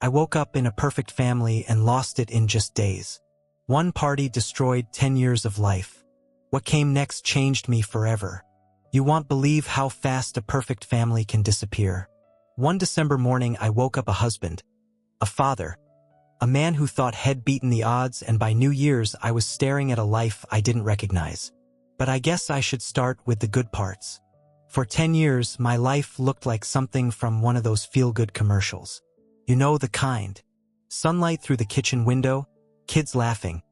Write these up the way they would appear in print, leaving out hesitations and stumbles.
I woke up in a perfect family and lost it in just days. One party destroyed 10 years of life. What came next changed me forever. You won't believe how fast a perfect family can disappear. One December morning I woke up a husband, a father, a man who thought had beaten the odds, and by New Year's I was staring at a life I didn't recognize. But I guess I should start with the good parts. For 10 years, my life looked like something from one of those feel-good commercials. You know the kind. Sunlight through the kitchen window, kids laughing,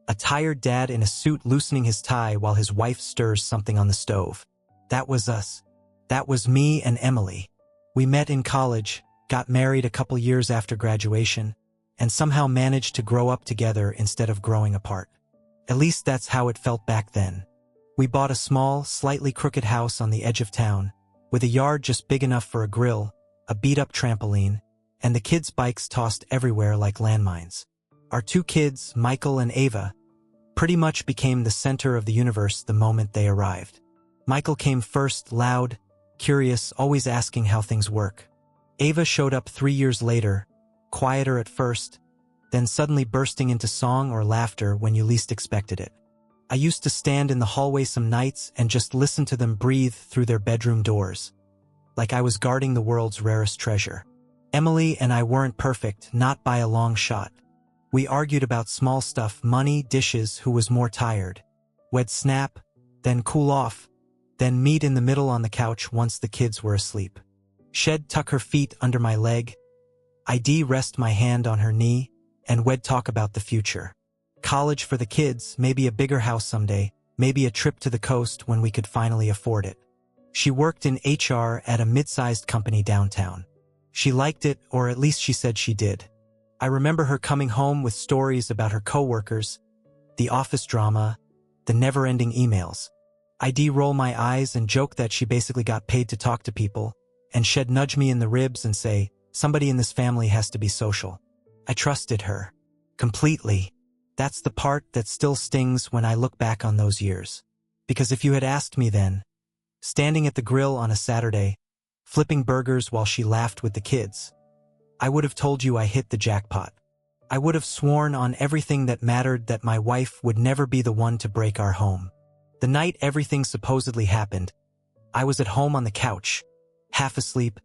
a tired dad in a suit loosening his tie while his wife stirs something on the stove. That was us. That was me and Emily. We met in college, got married a couple years after graduation, and somehow managed to grow up together instead of growing apart. At least that's how it felt back then. We bought a small, slightly crooked house on the edge of town, with a yard just big enough for a grill, a beat-up trampoline, and the kids' bikes tossed everywhere like landmines. Our two kids, Michael and Ava, pretty much became the center of the universe the moment they arrived. Michael came first, loud, curious, always asking how things work. Ava showed up 3 years later, quieter at first, then suddenly bursting into song or laughter when you least expected it. I used to stand in the hallway some nights and just listen to them breathe through their bedroom doors, like I was guarding the world's rarest treasure. Emily and I weren't perfect, not by a long shot. We argued about small stuff, money, dishes, who was more tired. We'd snap, then cool off, then meet in the middle on the couch once the kids were asleep. She'd tuck her feet under my leg, I'd rest my hand on her knee, and we'd talk about the future. College for the kids, maybe a bigger house someday, maybe a trip to the coast when we could finally afford it. She worked in HR at a mid-sized company downtown. She liked it, or at least she said she did. I remember her coming home with stories about her coworkers, the office drama, the never-ending emails. I'd roll my eyes and joke that she basically got paid to talk to people, and she'd nudge me in the ribs and say, "Somebody in this family has to be social." I trusted her. Completely. That's the part that still stings when I look back on those years. Because if you had asked me then, standing at the grill on a Saturday, flipping burgers while she laughed with the kids, I would have told you I hit the jackpot. I would have sworn on everything that mattered that my wife would never be the one to break our home. The night everything supposedly happened, I was at home on the couch, half asleep,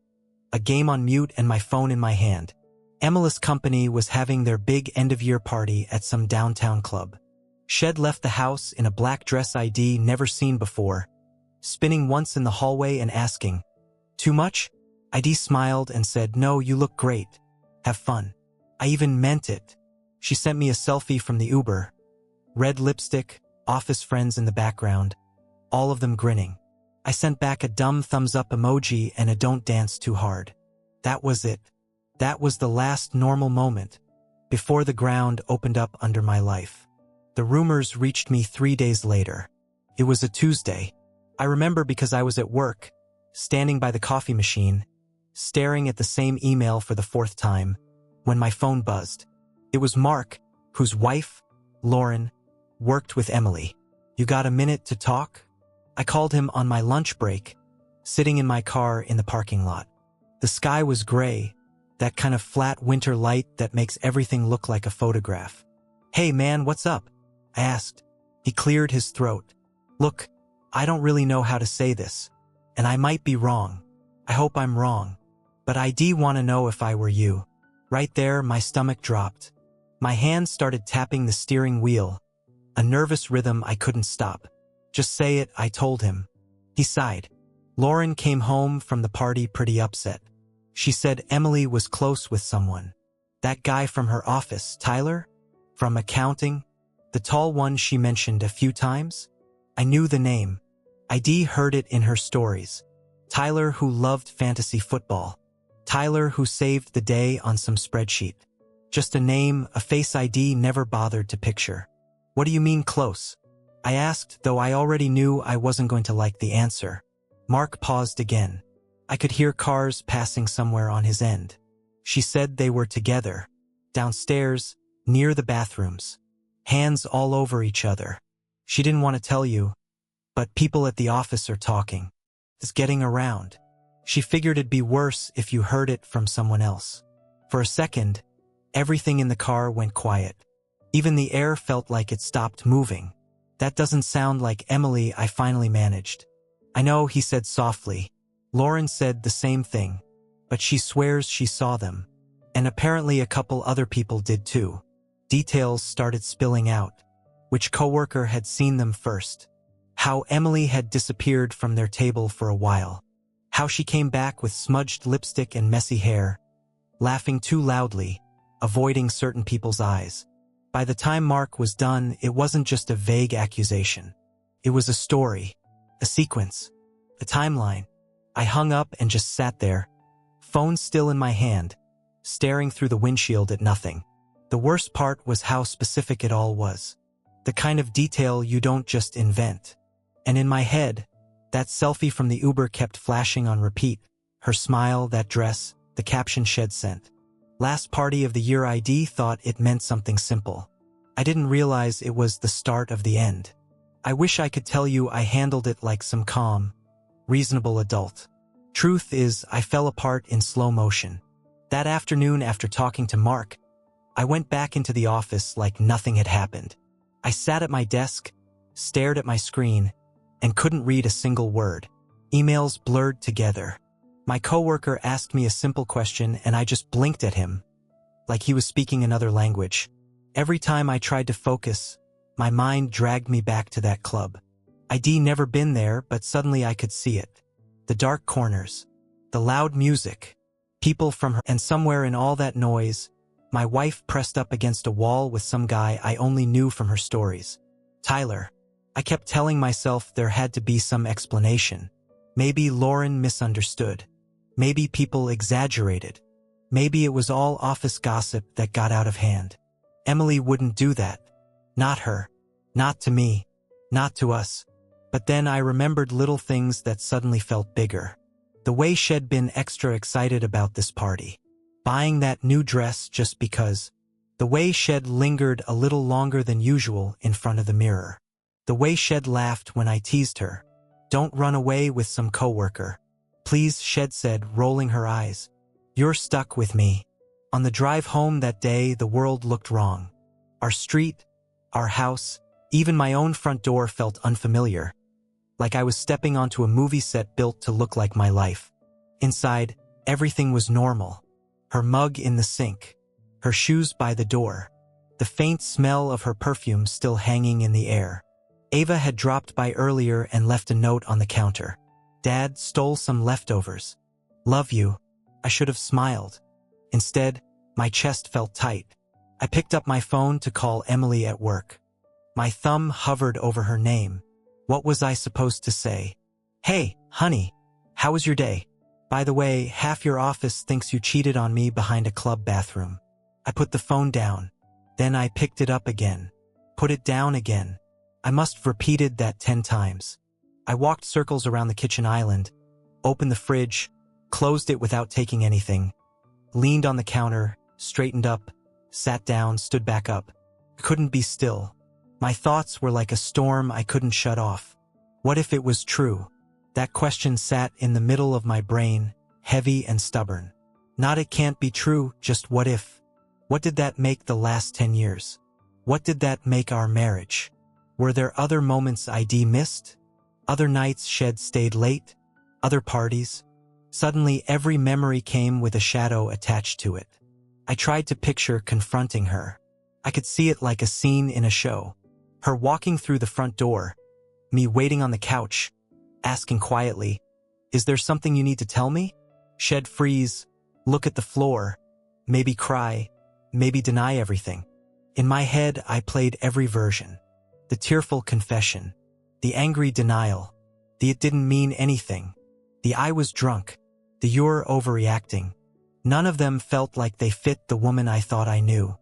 a game on mute and my phone in my hand. Emily's company was having their big end-of-year party at some downtown club. She'd left the house in a black dress I'd never seen before, spinning once in the hallway and asking, "Too much?" I'd smiled and said, "No, you look great. Have fun." I even meant it. She sent me a selfie from the Uber. Red lipstick, office friends in the background, all of them grinning. I sent back a dumb thumbs-up emoji and a "don't dance too hard." That was it. That was the last normal moment, before the ground opened up under my life. The rumors reached me 3 days later. It was a Tuesday. I remember because I was at work, standing by the coffee machine, staring at the same email for the 4th time, when my phone buzzed. It was Mark, whose wife, Lauren, worked with Emily. "You got a minute to talk?" I called him on my lunch break, sitting in my car in the parking lot. The sky was gray, that kind of flat winter light that makes everything look like a photograph. "Hey man, what's up?" I asked. He cleared his throat. "Look, I don't really know how to say this, and I might be wrong. I hope I'm wrong. But I do want to know if I were you." Right there, my stomach dropped. My hand started tapping the steering wheel, a nervous rhythm I couldn't stop. "Just say it," I told him. He sighed. Lauren came home from the party pretty upset. She said Emily was close with someone. That guy from her office, Tyler? From accounting? The tall one she mentioned a few times? I knew the name. I'd heard it in her stories. Tyler who loved fantasy football. Tyler who saved the day on some spreadsheet. Just a name, a face I'd never bothered to picture. "What do you mean close?" I asked, though I already knew I wasn't going to like the answer. Mark paused again. I could hear cars passing somewhere on his end. She said they were together, downstairs, near the bathrooms, hands all over each other. She didn't want to tell you, but people at the office are talking. It's getting around. She figured it'd be worse if you heard it from someone else. For a second, everything in the car went quiet. Even the air felt like it stopped moving. "That doesn't sound like Emily," I finally managed. "I know," he said softly. "Lauren said the same thing, but she swears she saw them. And apparently a couple other people did too." Details started spilling out. Which coworker had seen them first. How Emily had disappeared from their table for a while. How she came back with smudged lipstick and messy hair, laughing too loudly, avoiding certain people's eyes. By the time Mark was done, it wasn't just a vague accusation. It was a story, a sequence, a timeline. I hung up and just sat there, phone still in my hand, staring through the windshield at nothing. The worst part was how specific it all was. The kind of detail you don't just invent. And in my head, that selfie from the Uber kept flashing on repeat. Her smile, that dress, the caption Shed sent. "Last party of the year." ID thought it meant something simple. I didn't realize it was the start of the end. I wish I could tell you I handled it like some calm, reasonable adult. Truth is, I fell apart in slow motion. That afternoon, after talking to Mark, I went back into the office like nothing had happened. I sat at my desk, stared at my screen, and couldn't read a single word. Emails blurred together. My coworker asked me a simple question and I just blinked at him, like he was speaking another language. Every time I tried to focus, my mind dragged me back to that club. I'd never been there, but suddenly I could see it. The dark corners, the loud music, people from her, and somewhere in all that noise, my wife pressed up against a wall with some guy I only knew from her stories. Tyler. I kept telling myself there had to be some explanation. Maybe Lauren misunderstood. Maybe people exaggerated. Maybe it was all office gossip that got out of hand. Emily wouldn't do that. Not her. Not to me. Not to us. But then I remembered little things that suddenly felt bigger. The way she'd been extra excited about this party. Buying that new dress just because. The way she'd lingered a little longer than usual in front of the mirror. The way Shed laughed when I teased her. "Don't run away with some coworker. Please," Shed said, rolling her eyes. "You're stuck with me." On the drive home that day, the world looked wrong. Our street, our house, even my own front door felt unfamiliar. Like I was stepping onto a movie set built to look like my life. Inside, everything was normal. Her mug in the sink. Her shoes by the door. The faint smell of her perfume still hanging in the air. Ava had dropped by earlier and left a note on the counter. "Dad stole some leftovers. Love you." I should have smiled. Instead, my chest felt tight. I picked up my phone to call Emily at work. My thumb hovered over her name. What was I supposed to say? "Hey, honey, how was your day? By the way, half your office thinks you cheated on me behind a club bathroom." I put the phone down. Then I picked it up again. Put it down again. I must have repeated that 10 times. I walked circles around the kitchen island, opened the fridge, closed it without taking anything, leaned on the counter, straightened up, sat down, stood back up. Couldn't be still. My thoughts were like a storm I couldn't shut off. What if it was true? That question sat in the middle of my brain, heavy and stubborn. Not it can't be true, just what if? What did that make the last 10 years? What did that make our marriage? Were there other moments ID missed? Other nights Shed stayed late? Other parties? Suddenly every memory came with a shadow attached to it. I tried to picture confronting her. I could see it like a scene in a show. Her walking through the front door, me waiting on the couch, asking quietly, "Is there something you need to tell me?" Shed freeze, look at the floor, maybe cry, maybe deny everything. In my head, I played every version. The tearful confession, the angry denial, the "it didn't mean anything," the "I was drunk," the "you're overreacting." None of them felt like they fit the woman I thought I knew.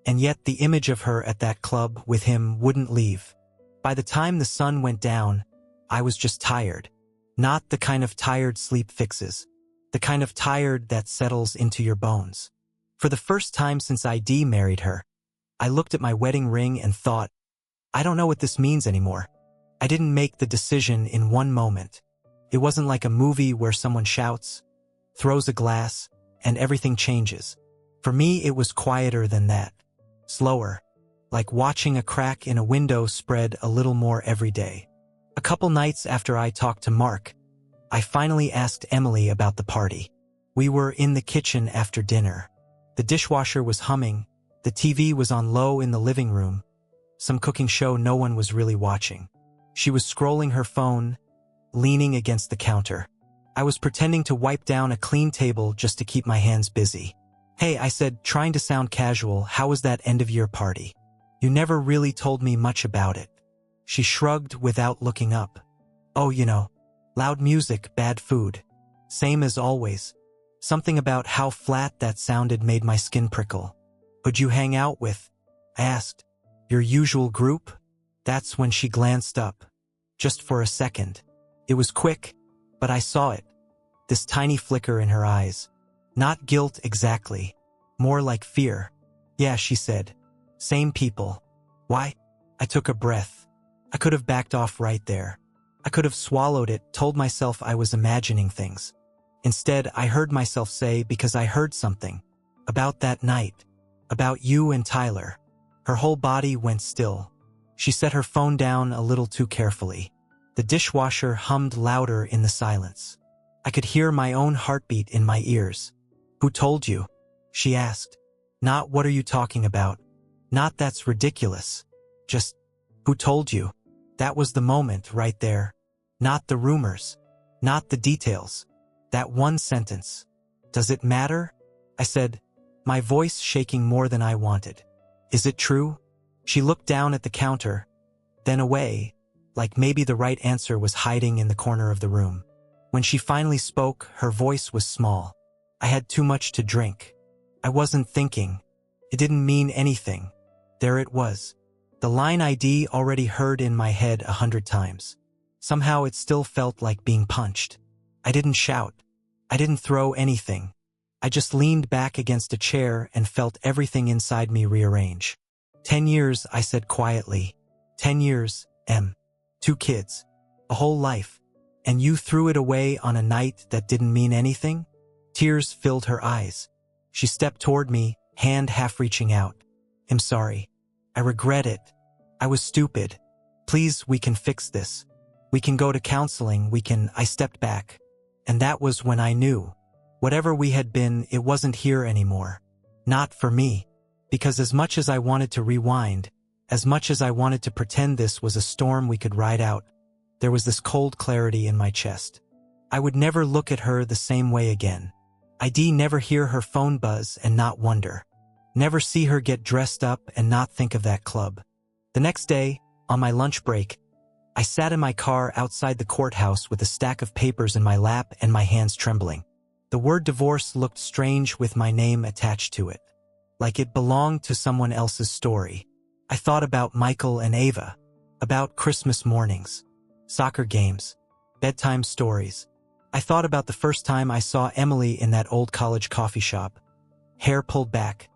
And yet the image of her at that club with him wouldn't leave. By the time the sun went down, I was just tired. Not the kind of tired sleep fixes. The kind of tired that settles into your bones. For the first time since ID married her, I looked at my wedding ring and thought, I don't know what this means anymore. I didn't make the decision in one moment. It wasn't like a movie where someone shouts, throws a glass, and everything changes. For me, it was quieter than that. Slower. Like watching a crack in a window spread a little more every day. A couple nights after I talked to Mark, I finally asked Emily about the party. We were in the kitchen after dinner. The dishwasher was humming, the TV was on low in the living room, some cooking show no one was really watching. She was scrolling her phone, leaning against the counter. I was pretending to wipe down a clean table just to keep my hands busy. "Hey," I said, trying to sound casual, "how was that end-of-year party? You never really told me much about it." She shrugged without looking up. "Oh, loud music, bad food. Same as always." Something about how flat that sounded made my skin prickle. "Who'd you hang out with?" I asked. "Your usual group?" That's when she glanced up. Just for a second. It was quick, but I saw it. This tiny flicker in her eyes. Not guilt exactly. More like fear. "Yeah," she said. "Same people." "Why?" I took a breath. I could have backed off right there. I could have swallowed it, told myself I was imagining things. Instead, I heard myself say, "Because I heard something. About that night. About you and Tyler." Her whole body went still. She set her phone down a little too carefully. The dishwasher hummed louder in the silence. I could hear my own heartbeat in my ears. "Who told you?" she asked. Not "what are you talking about?" Not "that's ridiculous." Just, "who told you?" That was the moment right there. Not the rumors. Not the details. That one sentence. "Does it matter?" I said, my voice shaking more than I wanted. "Is it true?" She looked down at the counter, then away, like maybe the right answer was hiding in the corner of the room. When she finally spoke, her voice was small. "I had too much to drink. I wasn't thinking. It didn't mean anything." There it was. The line I'd already heard in my head 100 times. Somehow it still felt like being punched. I didn't shout. I didn't throw anything. I just leaned back against a chair and felt everything inside me rearrange. 10 years, I said quietly. 10 years, Em. 2 kids. A whole life. And you threw it away on a night that didn't mean anything? Tears filled her eyes. She stepped toward me, hand half reaching out. "I'm sorry. I regret it. I was stupid. Please, we can fix this. We can go to counseling, I stepped back. And that was when I knew. Whatever we had been, it wasn't here anymore. Not for me. Because as much as I wanted to rewind, as much as I wanted to pretend this was a storm we could ride out, there was this cold clarity in my chest. I would never look at her the same way again. I'd never hear her phone buzz and not wonder. Never see her get dressed up and not think of that club. The next day, on my lunch break, I sat in my car outside the courthouse with a stack of papers in my lap and my hands trembling. The word divorce looked strange with my name attached to it. Like it belonged to someone else's story. I thought about Michael and Ava. About Christmas mornings. Soccer games. Bedtime stories. I thought about the first time I saw Emily in that old college coffee shop. Hair pulled back.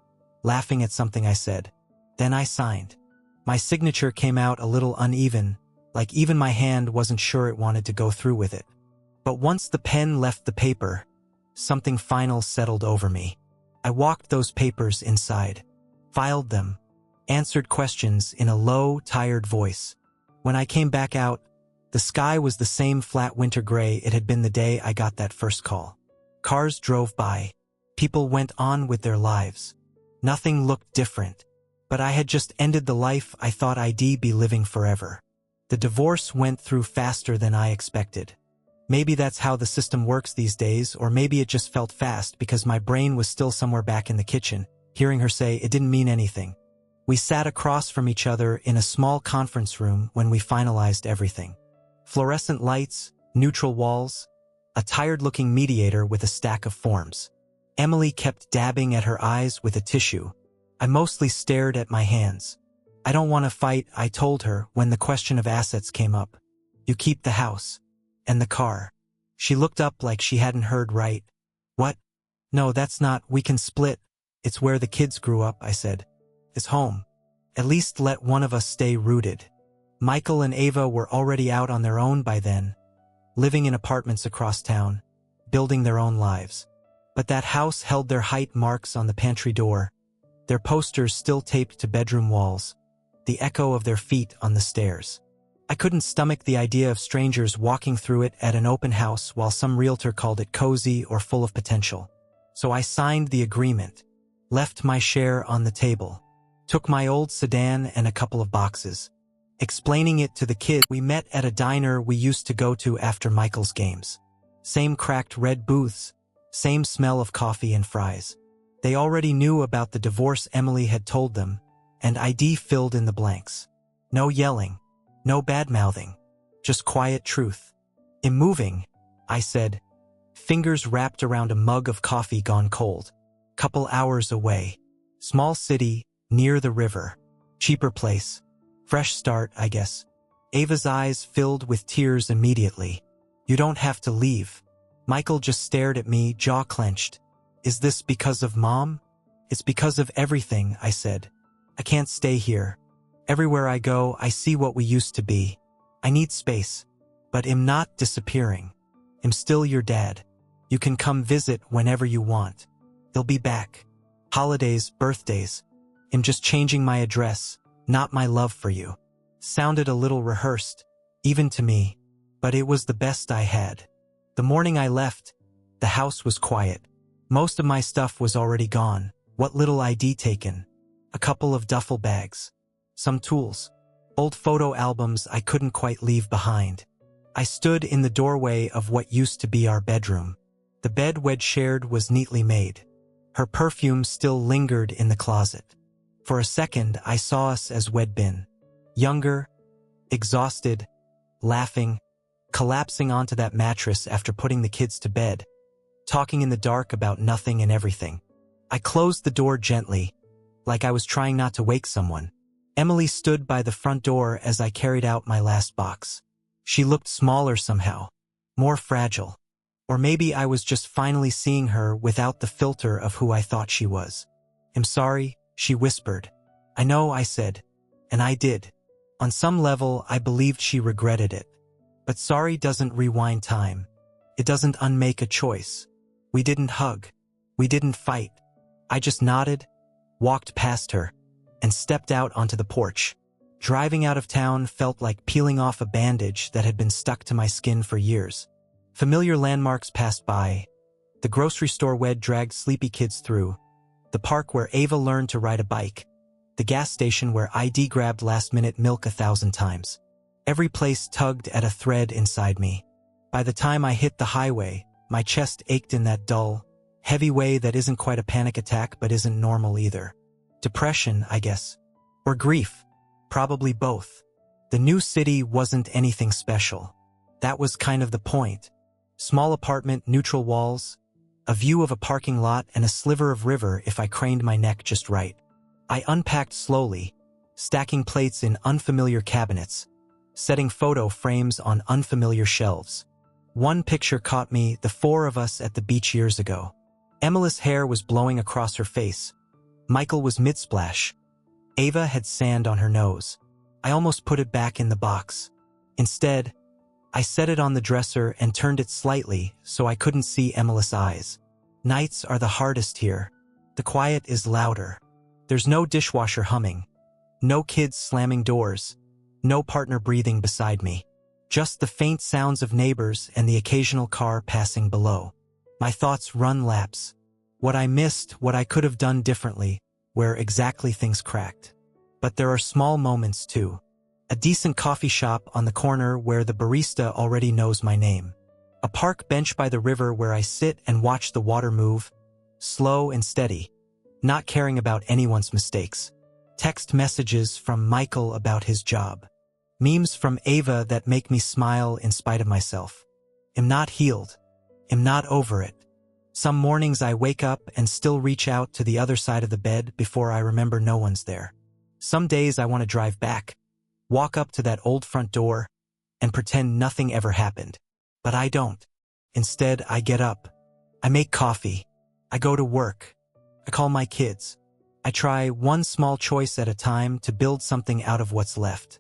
Laughing at something I said. Then I signed. My signature came out a little uneven, like even my hand wasn't sure it wanted to go through with it. But once the pen left the paper, something final settled over me. I walked those papers inside, filed them, answered questions in a low, tired voice. When I came back out, the sky was the same flat winter gray it had been the day I got that first call. Cars drove by. People went on with their lives. Nothing looked different, but I had just ended the life I thought I'd be living forever. The divorce went through faster than I expected. Maybe that's how the system works these days, or maybe it just felt fast because my brain was still somewhere back in the kitchen, hearing her say it didn't mean anything. We sat across from each other in a small conference room when we finalized everything. Fluorescent lights, neutral walls, a tired-looking mediator with a stack of forms. Emily kept dabbing at her eyes with a tissue. I mostly stared at my hands. "I don't want to fight," I told her when the question of assets came up. "You keep the house. And the car." She looked up like she hadn't heard right. "What?" "No, that's not, we can split. It's where the kids grew up," I said. "It's home. At least let one of us stay rooted." Michael and Ava were already out on their own by then, living in apartments across town, building their own lives. But that house held their height marks on the pantry door, their posters still taped to bedroom walls, the echo of their feet on the stairs. I couldn't stomach the idea of strangers walking through it at an open house while some realtor called it cozy or full of potential. So I signed the agreement, left my share on the table, took my old sedan and a couple of boxes, explaining it to the kids. We met at a diner we used to go to after Michael's games. Same cracked red booths, same smell of coffee and fries. They already knew about the divorce Emily had told them, and ID filled in the blanks. No yelling, no bad-mouthing, just quiet truth. Immoving, I said, fingers wrapped around a mug of coffee gone cold. Couple hours away. Small city, near the river. Cheaper place. Fresh start, I guess. Ava's eyes filled with tears immediately. You don't have to leave. Michael just stared at me, jaw clenched. Is this because of Mom? It's because of everything, I said. I can't stay here. Everywhere I go, I see what we used to be. I need space. But I'm not disappearing. I'm still your dad. You can come visit whenever you want. They'll be back. Holidays, birthdays. I'm just changing my address, not my love for you. Sounded a little rehearsed, even to me, but it was the best I had. The morning I left, the house was quiet. Most of my stuff was already gone. What little ID taken. A couple of duffel bags. Some tools. Old photo albums I couldn't quite leave behind. I stood in the doorway of what used to be our bedroom. The bed we'd shared was neatly made. Her perfume still lingered in the closet. For a second, I saw us as we'd been. Younger, exhausted, laughing, collapsing onto that mattress after putting the kids to bed, talking in the dark about nothing and everything. I closed the door gently, like I was trying not to wake someone. Emily stood by the front door as I carried out my last box. She looked smaller somehow, more fragile. Or maybe I was just finally seeing her without the filter of who I thought she was. I'm sorry, she whispered. I know, I said. And I did. On some level, I believed she regretted it. But sorry doesn't rewind time. It doesn't unmake a choice. We didn't hug. We didn't fight. I just nodded, walked past her, and stepped out onto the porch. Driving out of town felt like peeling off a bandage that had been stuck to my skin for years. Familiar landmarks passed by. The grocery store we'd dragged sleepy kids through. The park where Ava learned to ride a bike. The gas station where ID grabbed last-minute milk 1,000 times. Every place tugged at a thread inside me. By the time I hit the highway, my chest ached in that dull, heavy way that isn't quite a panic attack but isn't normal either. Depression, I guess. Or grief. Probably both. The new city wasn't anything special. That was kind of the point. Small apartment, neutral walls, a view of a parking lot and a sliver of river if I craned my neck just right. I unpacked slowly, stacking plates in unfamiliar cabinets, setting photo frames on unfamiliar shelves. One picture caught me, the four of us at the beach years ago. Emily's hair was blowing across her face. Michael was mid-splash. Ava had sand on her nose. I almost put it back in the box. Instead, I set it on the dresser and turned it slightly so I couldn't see Emily's eyes. Nights are the hardest here. The quiet is louder. There's no dishwasher humming. No kids slamming doors. No partner breathing beside me. Just the faint sounds of neighbors and the occasional car passing below. My thoughts run laps. What I missed, what I could have done differently, where exactly things cracked. But there are small moments too. A decent coffee shop on the corner where the barista already knows my name. A park bench by the river where I sit and watch the water move, slow and steady, not caring about anyone's mistakes. Text messages from Michael about his job. Memes from Ava that make me smile in spite of myself. I'm not healed. I'm not over it. Some mornings I wake up and still reach out to the other side of the bed before I remember no one's there. Some days I want to drive back, walk up to that old front door, and pretend nothing ever happened. But I don't. Instead, I get up. I make coffee. I go to work. I call my kids. I try one small choice at a time to build something out of what's left.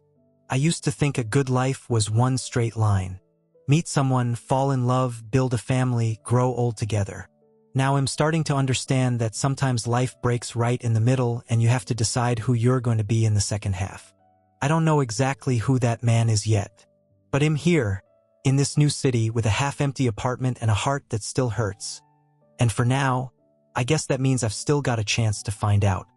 I used to think a good life was one straight line. Meet someone, fall in love, build a family, grow old together. Now I'm starting to understand that sometimes life breaks right in the middle and you have to decide who you're going to be in the second half. I don't know exactly who that man is yet, but I'm here, in this new city with a half-empty apartment and a heart that still hurts. And for now, I guess that means I've still got a chance to find out.